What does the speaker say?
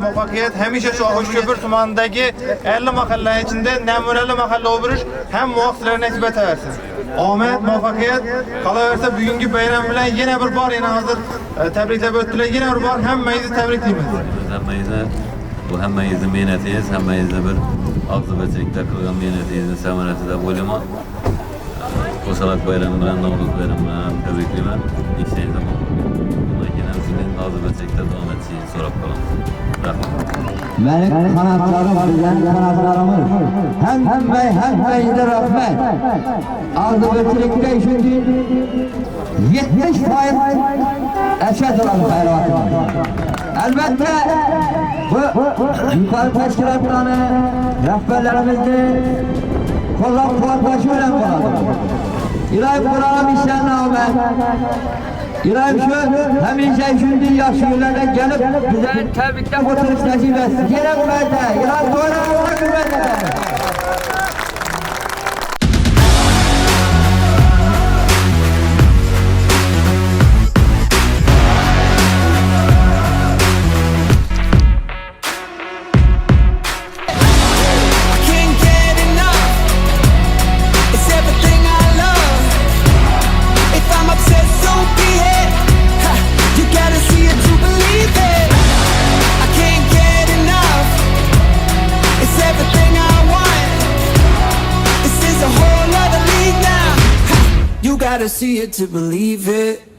Muvaffakiyet hamisha şu Hoşköprü tumanidagi 50 mahalla içinde namunali mahalla o'birish ham muvaffaqiyatlarga nasib etaversin. Omad, muvaffaqiyat qolaversa bugungi bayram bilan yana bir bor yana hozir tabriklab o'tdilar. Yana bir bor hammangizni tabriklaymiz. Hammangizni bu hammangizni mehnatingiz, hammangizni bir og'zibachlikda qilgan mehnatingizni samarasi deb o'ylayman. Qo'saloq bayrami bilan, Navro'z bayrami bilan tabriklayman. Ishingizda bundan keyin ham shunday og'zibachlikda davom etishingizni so'rab qolaman. Benim kanatlarım bizden kanatlarımız. Hem de rahmet. Ağzı götürükte şimdi 70% eşet olan hayratım. Elbette bu yukarı teşkilatlarını, rehberlerimizi kollak başıyla kolladım. İlahi Kur'an'a bir sen rağmen İlahi şu hemşe şimdi yaşıyorlar gelip bize tebrikle oturuş nasip etsin. Yine bu bende. İlahi Kur'an'a güvenle. You gotta see it to believe it.